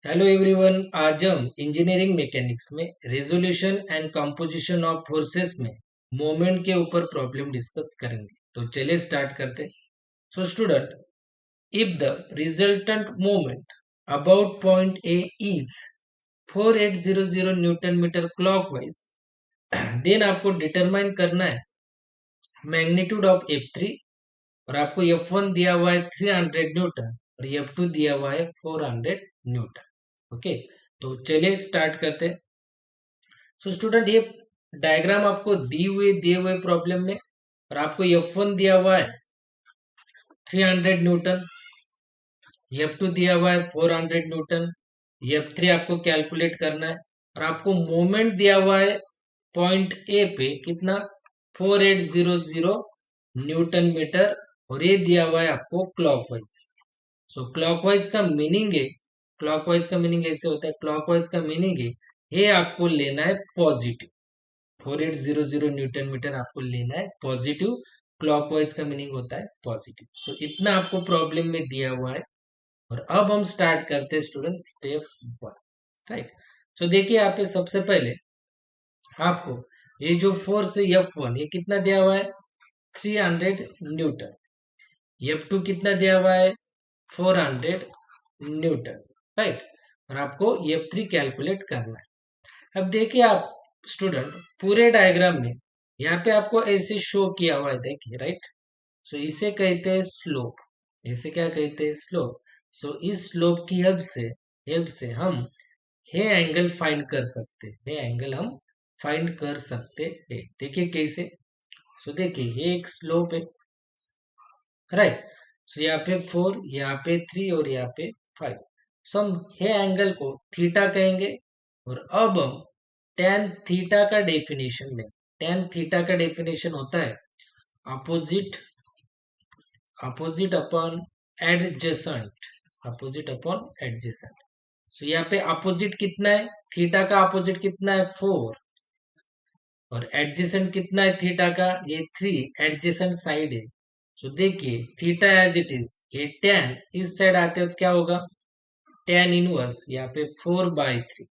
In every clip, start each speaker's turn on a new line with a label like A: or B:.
A: Hello everyone. आज हम engineering mechanics में resolution and composition of forces में मोमेंट के ऊपर प्रॉब्लम डिस्कस करेंगे। तो चलिए स्टार्ट करते। So student, if the resultant moment about point A is 4800 newton metre clockwise, then आपको डिटरमाइन करना है मैग्नीट्यूड ऑफ F3। और आपको F1 दिया हुआ है 300 न्यूटन और F2 दिया हुआ है 400 न्यूटन। ओके, तो चलिए स्टार्ट करते हैं। सो स्टूडेंट, ये डायग्राम आपको दिए हुए प्रॉब्लम में, और आपको F1 दिया हुआ है 300 न्यूटन, F2 दिया हुआ है 400 न्यूटन, F3 आपको कैलकुलेट करना है। और आपको मोमेंट दिया हुआ है पॉइंट ए पे कितना, 4800 न्यूटन मीटर, और ये दिया हुआ है आपको क्लॉकवाइज। सो क्लॉकवाइज का मीनिंग है, क्लॉकवाइज का मीनिंग ऐसे होता है, क्लॉकवाइज का मीनिंग है ये आपको लेना है पॉजिटिव। 4800 न्यूटन मीटर आपको लेना है पॉजिटिव। क्लॉकवाइज का मीनिंग होता है पॉजिटिव। सो इतना आपको प्रॉब्लम में दिया हुआ है। और अब हम स्टार्ट करते हैं स्टूडेंट स्टेप 1। राइट। सो देखिए यहाँ पे सबसे पहले आपको ये जो फोर्स है F1 ये कितना दिया हुआ है, 300 न्यूटन। F2 कितना दिया हुआ है, 400 न्यूटन। राइट। और आपको F3 कैलकुलेट करना है। अब देखिए आप स्टूडेंट, पूरे डायग्राम में यहाँ पे आपको ऐसे शो किया हुआ है, देखिए। राइट। सो इसे कहते हैं स्लोप। इसे क्या कहते हैं, स्लोप। सो इस स्लोप की हेल्प से हम ये एंगल फाइंड कर सकते हैं, ये एंगल हम फाइंड कर सकते हैं। देखिए कैसे। सो देखिए ये एक स्लोप है। राइट। सो यहाँ पे 4, यहाँ पे 3 और यहाँ पे 5। सो हम ये एंगल को थीटा कहेंगे। और अब हम tan थीटा का डेफिनेशन लें। tan थीटा का डेफिनेशन होता है opposite opposite upon adjacent, opposite upon adjacent. So यहाँ पे अपोजिट कितना है, थीटा का अपोजिट कितना है, 4। और एडजेसेंट कितना है थीटा का, ये 3 एडजेसेंट साइड है। सो देखिए थीटा एज इट इज, ये tan इस साइड आते हो तो क्या होगा, tan इनवर्स यहाँ पे 4/3।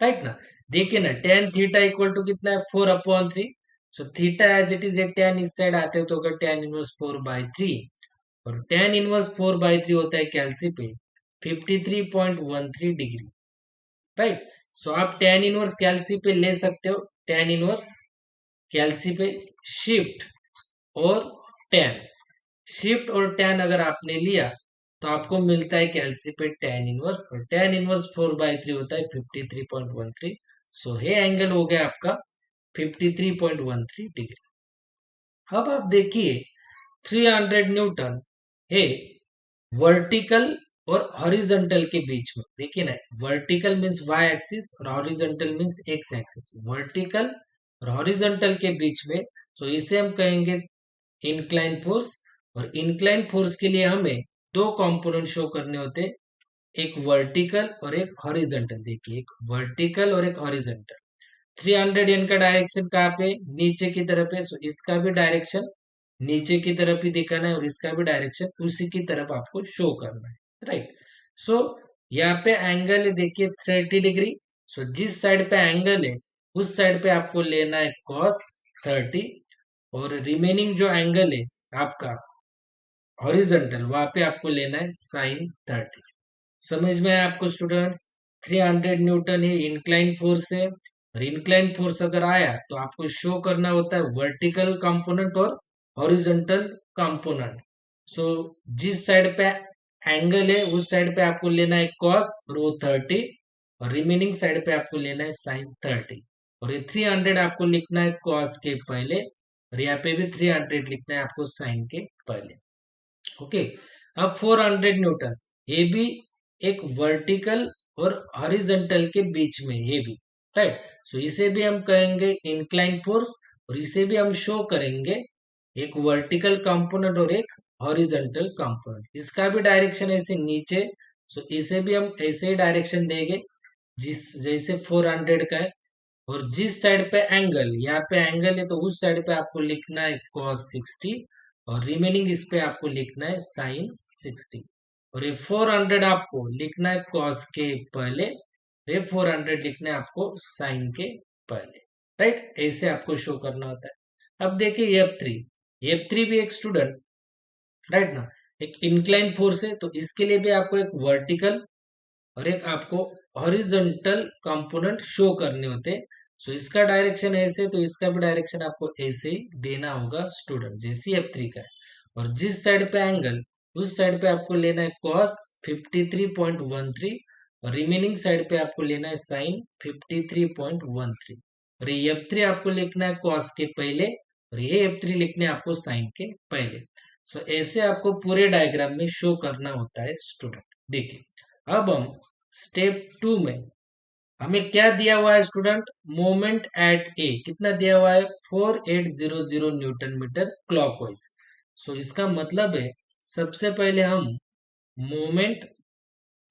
A: राइट ना। देखिए ना, tan थीटा इक्वल टू कितना है, 4/3। So theta as it is, ये tan इस साइड आते हो तो होगा tan इनवर्स 4/3। और tan इनवर्स 4/3 होता है कैलसी पे 53.13 डिग्री। राइट। सो आप tan इनवर्स कैलसी पे ले सकते हो, tan इनवर्स कैलसी पे शिफ्ट और tan, शिफ्ट और tan अगर आपने लिया तो आपको मिलता है कैलसी पे tan इनवर्स, और tan इनवर्स 4/3 होता है 53.13। सो ये एंगल हो गया आपका 53.13 डिग्री। अब आप देखिए 300 न्यूटन है वर्टिकल और हॉरिजॉन्टल के बीच में। देखिए ना, वर्टिकल मींस वाई एक्सिस और horizontal means x axis. Vertical और हॉरिजॉन्टल के बीच में, तो इसे हम कहेंगे इंक्लाइन फोर्स। और इंक्लाइन फोर्स के लिए हमें दो कंपोनेंट शो करने होते हैं, एक वर्टिकल और एक हॉरिजॉन्टल। देखिए एक वर्टिकल और एक हॉरिजॉन्टल। 300 इनका डायरेक्शन कहाँ पे, नीचे की तरफ है। सो इसका भी डायरेक्शन नीचे की तरफ ही दिखाना है, और इसका भी डायरेक्शन उसी की तरफ आपको शो करना है। राइट। सो यहाँ पे एंगल है देखिए 30 डिग्री। सो जिस साइड पे एंगल है उस साइड पे आपको लेना है cos 30, और रिमेनिंग जो एंगल है आपका हॉरिजॉन्टल, वहां पे आपको लेना है sin 30। समझ में आया आपको स्टूडेंट्स। 300 न्यूटन ही इंक्लाइन फोर्स है, और इंक्लाइन फोर्स अगर आया तो आपको शो करना होता है वर्टिकल कंपोनेंट और हॉरिजॉन्टल कंपोनेंट। सो जिस साइड पे एंगल है उस साइड पे आपको लेना है cos और वो 30, और रिमेनिंग साइड पे आपको लेना है sin 30। और ये 300 आपको लिखना है cos के पहले, और यहाँ पे भी 300 लिखना है आपको sin के पहले। ओके। अब 400 न्यूटन, ये भी एक वर्टिकल और हॉरिजॉन्टल के बीच में, ये भी। राइट। सो इसे भी हम कहेंगे इंक्लाइन फोर्स, और इसे भी हम शो करेंगे एक वर्टिकल कंपोनेंट और एक हॉरिजॉन्टल कंपोनेंट। इसका भी डायरेक्शन ऐसे नीचे। सो इसे भी हम ऐसे ही डायरेक्शन देंगे जिस जैसे 400 का है। और जिस साइड पे एंगल, यहाँ पे एंगल है तो उस साइड पे आपको लिखना है cos 60, और रिमेनिंग इस पे आपको लिखना है sin 60। और ये 400 आपको लिखना है कॉस के पहले, ये 400 लिखना है आपको साइन के पहले, राइट। ऐसे आपको शो करना होता है। अब देखिए F3, F3 भी एक स्टूडेंट, राइट ना, एक इंक्लाइन फोर्स है, तो इसके लिए भी आपको एक वर्टिकल और एक आपको हॉरिजॉन्टल कंपोनेंट शो करने होते हैं। सो इसका डायरेक्शन ऐसे, तो इसका भी डायरेक्शन आपको ऐसे ही देना होगा स्टूडेंट, जैसे F3 का है। और जिस साइड पे एंगल, उस साइड पे आपको लेना है cos 53.13 और रिमेनिंग साइड पे आपको लेना है sin 53.13। और ये F3 आपको लिखना है cos के पहले और ये F3 लिखने हैं आपको sin के पहले। सो ऐसे आपको पूरे डायग्राम में शो करना होता है स्टूडेंट। देखिए अब हम स्टेप 2 में हमें क्या दिया हुआ है स्टूडेंट, मोमेंट एट ए कितना दिया हुआ है 4800 न्यूटन मीटर क्लॉकवाइज। सो इसका मतलब है सबसे पहले हम मोमेंट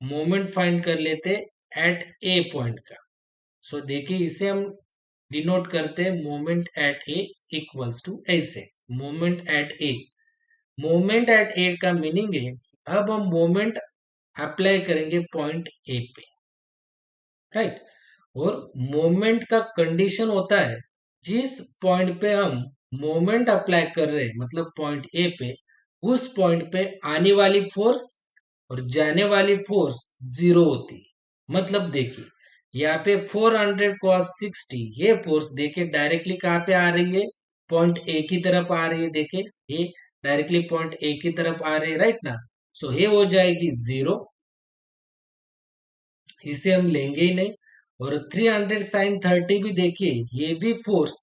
A: मोमेंट फाइंड कर लेते एट ए पॉइंट का। सो देखिए इसे हम डिनोट करते हैं moment at A equals to ऐसे, moment at A. Moment at A का मीनिंग है अब हम मोमेंट अप्लाई करेंगे पॉइंट ए पे, राइट। और मोमेंट का कंडीशन होता है जिस पॉइंट पे हम मोमेंट अप्लाई कर रहे हैं, मतलब पॉइंट ए पे, उस पॉइंट पे आने वाली फोर्स और जाने वाली फोर्स जीरो होती है। मतलब देखिए यहाँ पे 400 cos 60 ये फोर्स देखिए डायरेक्टली कहाँ पे आ रही है, पॉइंट ए की तरफ आ रही है। देखिए ये डायरेक्टली पॉइंट ए की तरफ आ रही है, राइट ना। सो ये हो जाएगी जीरो, इसे हम लेंगे ही नहीं। और 300 साइन 30 भी देखिए ये भी फोर्स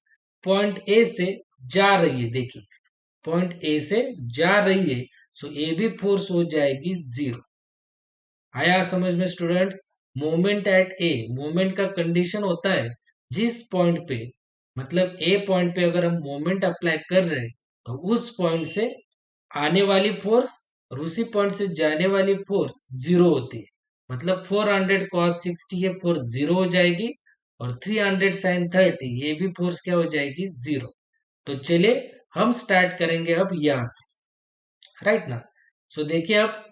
A: पॉइंट ए से जा रही है, देखिए पॉइंट ए से जा रही है। सो ये भी फोर्स हो जाएगी जीरो। आया समझ में students. Moment at A, moment का कंडीशन होता है जिस पॉइंट पे, मतलब ए पॉइंट पे अगर हम मोमेंट अप्लाई कर रहे हैं तो उस पॉइंट से आने वाली फोर्स और उसी पॉइंट से जाने वाली फोर्स जीरो होती है। मतलब 400 cos 60 ये फोर्स जीरो हो जाएगी और 300 sin 30 ये भी फोर्स क्या हो जाएगी जीरो। तो चलिए हम स्टार्ट करेंगे अब यहां से, राइट ना। सो देखिए अब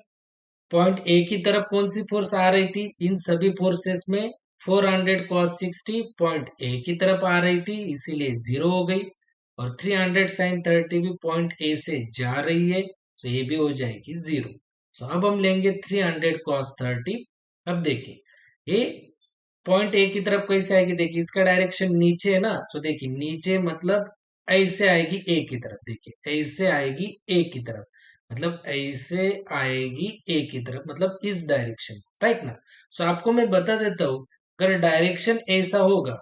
A: पॉइंट ए की तरफ कौन सी फोर्स आ रही थी, इन सभी फोर्सेस में 400 cos 60 पॉइंट ए की तरफ आ रही थी, इसीलिए जीरो हो गई। और 300 sin 30 भी पॉइंट ए से जा रही है, तो ये भी हो जाएगी जीरो। सो अब हम लेंगे 300 cos 30। अब देखिए ये पॉइंट ए की तरफ कैसे आएगी, देखिए इसका डायरेक्शन नीचे है ना, तो देखिए नीचे मतलब ऐसे आएगी ए की तरफ, देखिए ऐसे आएगी ए की तरफ, मतलब ऐसे आएगी ए की तरफ, मतलब इस डायरेक्शन, राइट ना। सो आपको मैं बता देता हूं, अगर डायरेक्शन ऐसा होगा,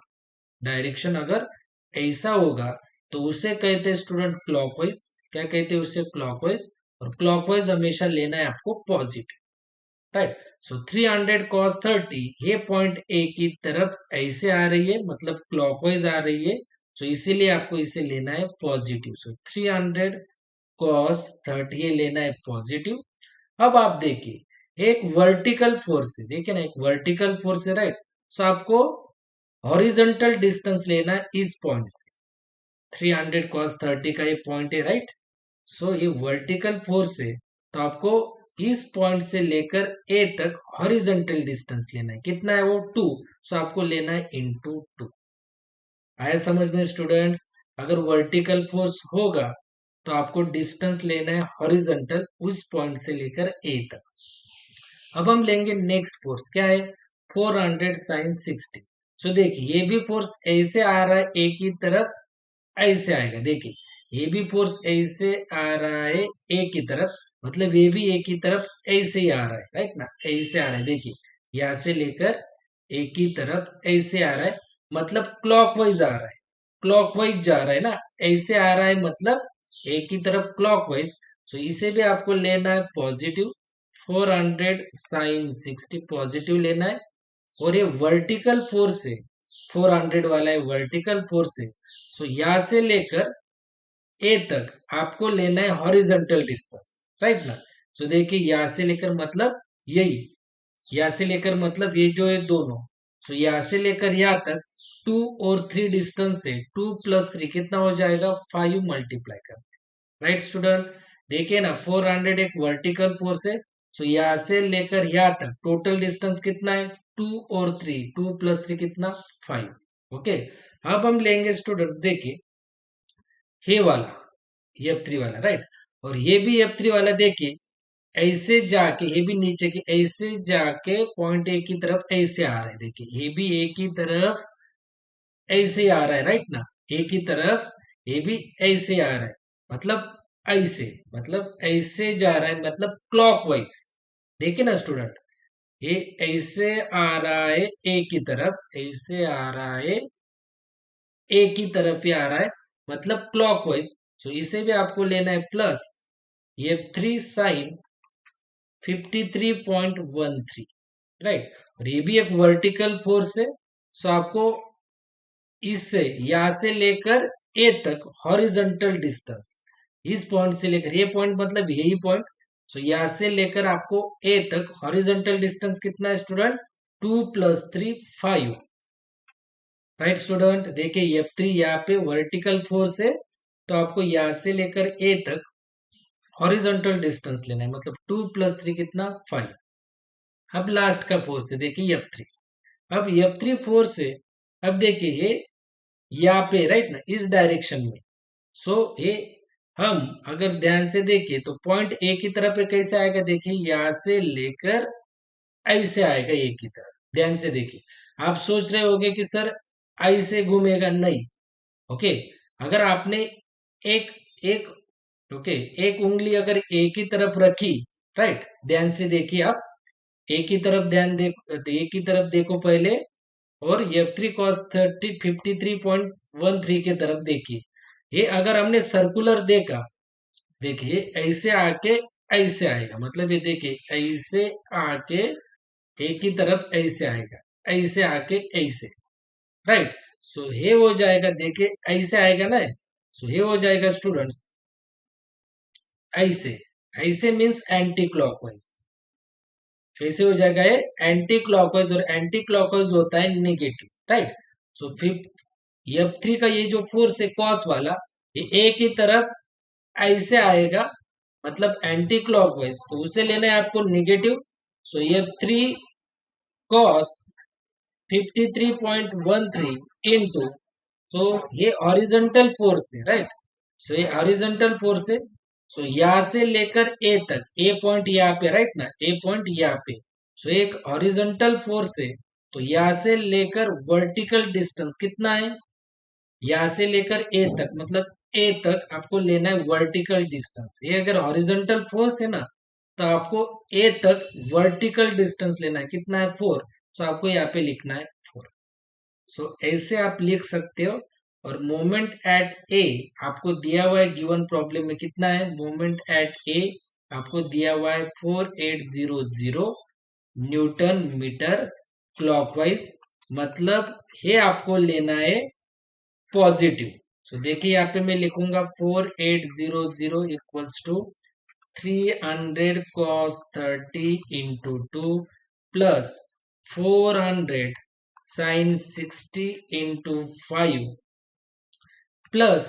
A: डायरेक्शन अगर ऐसा होगा तो उसे कहते हैं स्टूडेंट क्लॉकवाइज। क्या कहते हैं उसे, क्लॉकवाइज। और क्लॉकवाइज हमेशा लेना है आपको पॉजिटिव, राइट। सो 300 cos 30 ये पॉइंट ए की तरफ ऐसे आ रही है, मतलब क्लॉकवाइज आ रही है, सो इसीलिए आपको इसे लेना है पॉजिटिव। सो 300 cos 30 ये लेना है पॉजिटिव। अब आप देखिए एक वर्टिकल फोर्स है, देखिए ना एक वर्टिकल फोर्स है, राइट। सो आपको हॉरिजॉन्टल डिस्टेंस लेना है इस पॉइंट से, 300 cos 30 का ये पॉइंट है, राइट। सो ये वर्टिकल फोर्स है, तो आपको इस पॉइंट से लेकर ए तक हॉरिजॉन्टल डिस्टेंस लेना है, कितना है वो 2। सो आपको लेना है इंटू 2। आया समझ में स्टूडेंट्स। अगर वर्टिकल फोर्स होगा तो आपको डिस्टेंस लेना है हॉरिजॉन्टल उस पॉइंट से लेकर ए तक। अब हम लेंगे नेक्स्ट फोर्स, क्या है 400 साइन 60। सो देखिए ये भी फोर्स ऐसे आ रहा है ए की तरफ, ऐसे आएगा, देखिए ये भी फोर्स ऐसे आ रहा है ए की तरफ, मतलब ये भी ए की तरफ ऐसे ही आ रहा है, राइट ना, ऐसे आ रहा है। देखिए यहां से लेकर ए की तरफ ऐसे आ रहा है, मतलब क्लॉकवाइज आ रहा है, क्लॉकवाइज जा रहा है ना, ऐसे आ रहा है मतलब ए की तरफ क्लॉकवाइज। सो इसे भी आपको लेना है पॉजिटिव, 400 साइन 60 पॉजिटिव लेना है। और ये वर्टिकल फोर्स है, 400 वाला है वर्टिकल फोर्स है। सो यहां से लेकर ए तक आपको लेना है हॉरिजॉन्टल डिस्टेंस, राइट ना। सो देखिए यहां से लेकर मतलब यही, यहां से लेकर मतलब ये जो है दोनों, सो यहां से लेकर यहां तक 2 और 3 डिस्टेंस है, 2 प्लस 3 कितना हो जाएगा 5 मल्टीप्लाई कर, राइट स्टूडेंट। देखिए ना 400 एक वर्टिकल फोर्स है, सो यहाँ से लेकर यहाँ तक टोटल डिस्टेंस कितना है, 2 और 3, 2 + 3 कितना, 5। ओके, अब हम लेंगे स्टूडेंट्स, देखिए ये वाला F3 वाला, राइट, और ये भी F3 वाला, देखिए ऐसे जाके ये भी नीचे की ऐसे जाके पॉइंट ए की तरफ ऐसे आ रहा है, देखिए ये भी ए की तरफ ऐसे आ रहा है, राइट ना, ए की तरफ ये भी ऐसे आ रहा है, मतलब ऐसे, मतलब ऐसे जा रहा है, मतलब क्लॉकवाइज। देखिए ना स्टूडेंट, ये ऐसे आ रहा है ए की तरफ, ऐसे आ रहा है ए की तरफ ही आ रहा है, मतलब क्लॉकवाइज। तो इसे भी आपको लेना है प्लस F3 साइन 53.13, राइट, और ये भी एक वर्टिकल फोर्स है। सो आपको इससे यहाँ से लेकर ए तक हॉरिजॉन्टल डिस्टेंस, इस पॉइंट से लेकर ये पॉइंट, मतलब यही पॉइंट, सो यहाँ से लेकर आपको ए तक हॉरिजॉन्टल डिस्टेंस कितना है स्टूडेंट, 2 + 3 5, राइट स्टूडेंट। देखिए F3 यहाँ पे वर्टिकल फोर्स है, तो आपको यहाँ से लेकर ए तक हॉरिजॉन्टल डिस्टेंस लेना है, मतलब 2 + 3 कितना, 5। अब लास्ट का फोर्स है, देखिए F3, अब F3 फोर्स है, अब देखिए ये यहाँ पे, राइट ना, इस डायरेक्शन में। सो ये हम अगर ध्यान से देखिए तो पॉइंट ए की तरफ पे कैसे आएगा, देखिए यहाँ से लेकर ऐसे आएगा ए की तरफ। ध्यान से देखिए, आप सोच रहे होंगे कि सर ऐसे घूमेगा, नहीं। ओके, अगर आपने एक एक ओके एक उंगली अगर ए की तरफ रखी, राइट, ध्यान से देखिए आप, ए की तरफ ध्यान देखो, ए की तरफ देखो पहले, और F3 cos 53.13 की तरफ देखिए। ये अगर हमने सर्कुलर देखा, देखिए ऐसे आके ऐसे आएगा, मतलब ये देखिए ऐसे आके एक की तरफ ऐसे आएगा, ऐसे आके ऐसे, राइट। सो ये हो जाएगा, देखिए ऐसे आएगा ना, सो ये हो जाएगा स्टूडेंट्स ऐसे, ऐसे मीन्स एंटी क्लॉकवाइज, कैसे हो जाएगा ये, एंटी क्लॉकवाइज, और एंटी क्लॉकवाइज होता है नेगेटिव, राइट। सो फिर F3 का ये जो फोर्स है कॉस वाला, ये ए की तरफ ऐसे आएगा, मतलब एंटी क्लॉकवाइज, तो उसे लेना है आपको नेगेटिव। सो F3 कॉस 53.13 इंटू, तो ये हॉरिजॉन्टल फोर्स है, राइट। सो ये हॉरिजॉन्टल फोर्स है। सो यहाँ से लेकर ए तक, ए पॉइंट यहाँ पे, राइट ना, ए पॉइंट यहाँ पे, सो एक हॉरिजॉन्टल फोर्स है। तो यहाँ से लेकर वर्टिकल डिस्टेंस कितना है, यहाँ से लेकर ए तक, मतलब ए तक आपको लेना है वर्टिकल डिस्टेंस। ये अगर हॉरिजॉन्टल फोर्स है ना, तो आपको ए तक वर्टिकल डिस्टेंस लेना है, कितना है, 4। सो आपको यहाँ पे लिखना है 4। सो ऐसे आप लिख सकते हो। और मोमेंट एट ए आपको दिया हुआ है गिवन प्रॉब्लम में, कितना है मोमेंट एट ए, आपको दिया हुआ है 4800 न्यूटन मीटर क्लॉकवाइज, मतलब ये आपको लेना है पॉजिटिव। सो देखिए यहाँ पे मैं लिखूंगा 4800 equals to 300 cos 30 into 2 plus 400 sin 60 into 5 plus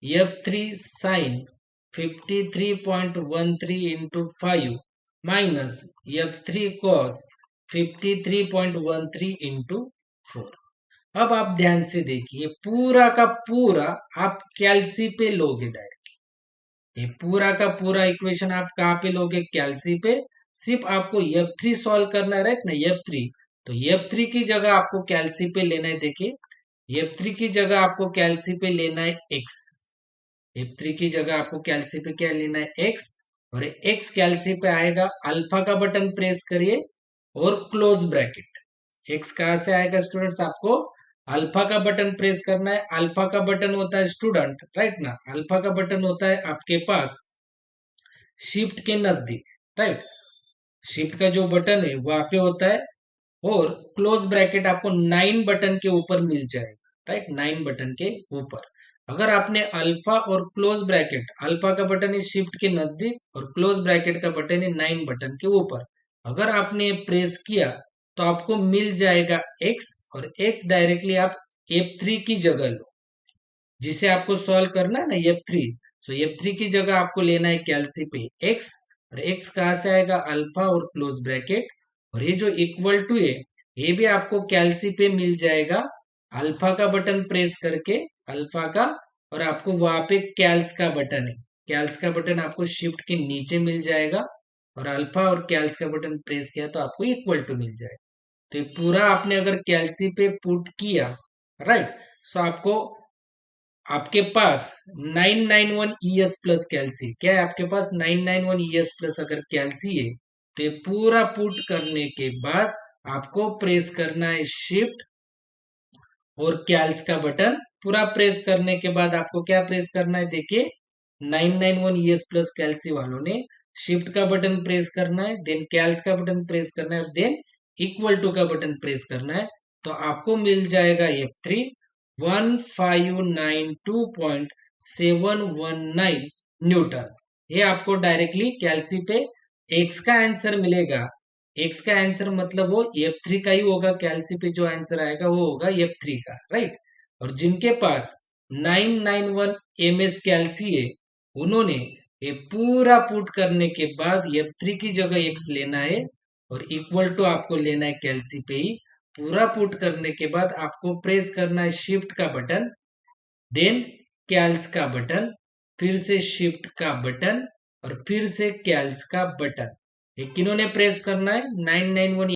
A: F3 sin 53.13 into 5 minus F3 cos 53.13 into 4। अब आप ध्यान से देखिए, पूरा का पूरा आप कैल्सी पे लोगे डायरेक्ट, ये पूरा का पूरा इक्वेशन आप कहाँ पे लोगे, कैल्सी पे। सिर्फ आपको F3 सॉल्व करना है, राइट ना, F3, तो F3 की जगह आपको कैल्सी पे लेना है, देखिए F3 की जगह आपको कैल्सी पे लेना है x, F3 की जगह आपको कैल्सी पे क्या लेना है, x, और x कैल्सी पे आएगा, अल्फा का बटन प्रेस करिए और क्लोज ब्रैकेट, x कहाँ से आएगा स्टूडेंट्स, आपको अल्फा का बटन प्रेस करना है। अल्फा का बटन होता है स्टूडेंट, राइट ना, अल्फा का बटन होता है आपके पास शिफ्ट के नजदीक, राइट, शिफ्ट का जो बटन है वहां पे होता है, और क्लोज ब्रैकेट आपको 9 बटन के ऊपर मिल जाएगा, राइट, 9 बटन के ऊपर। अगर आपने अल्फा और क्लोज ब्रैकेट, अल्फा का बटन है शिफ्ट के नजदीक और क्लोज ब्रैकेट का बटन है 9 बटन के ऊपर, अगर आपने प्रेस किया तो आपको मिल जाएगा x, और x डायरेक्टली आप F3 की जगह लो, जिसे आपको सॉल्व करना है ना F3। सो F3 की जगह आपको लेना है कैल्सी पे x, और x कहाँ से आएगा, अल्फा और क्लोज ब्रैकेट, और ये जो इक्वल टू है ये भी आपको कैल्सी पे मिल जाएगा, अल्फा का बटन प्रेस करके, अल्फा का, और आपको वहां पे कैल्स का बटन है, कैल्स का बटन आपको शिफ्ट के नीचे मिल जाएगा, और अल्फा और कैल्स का बटन प्रेस किया तो आपको इक्वल टू मिल जाएगा। तो ये पूरा आपने अगर कैल्सी पे पुट किया, राइट, सो आपको, आपके पास 991 ES प्लस कैल्सी, क्या है आपके पास 991 ES प्लस अगर कैल्सी है, तो ये पूरा पुट करने के बाद आपको प्रेस करना है शिफ्ट और कैल्स का बटन, पूरा प्रेस करने के बाद आपको क्या प्रेस करना है, देखिए 991 ES प्लस कैल्सी वालों ने शिफ्ट का बटन प्रेस करना है, देन कैल्स का बटन प्रेस करना है, और देन इक्वल टू का बटन प्रेस करना है, तो आपको मिल जाएगा F3 1592.719 न्यूटन। ये आपको डायरेक्टली कैल्सी पे एक्स का आंसर मिलेगा, एक्स का आंसर मतलब वो F3 का ही होगा, कैल्सी पे जो आंसर आएगा वो होगा F3 का, राइट। और जिनके पास 991 MS कैल्सी है, उन्होंने ये पूरा पुट करने के बाद F3 की जगह एक्स लेना है, और इक्वल टू आपको लेना है कैल्सी पे ही। पूरा पुट करने के बाद आपको प्रेस करना है शिफ्ट का बटन, देन कैल्स का बटन, फिर से शिफ्ट का बटन, और फिर से कैल्स का बटन। ये किन्होंने प्रेस करना है, 991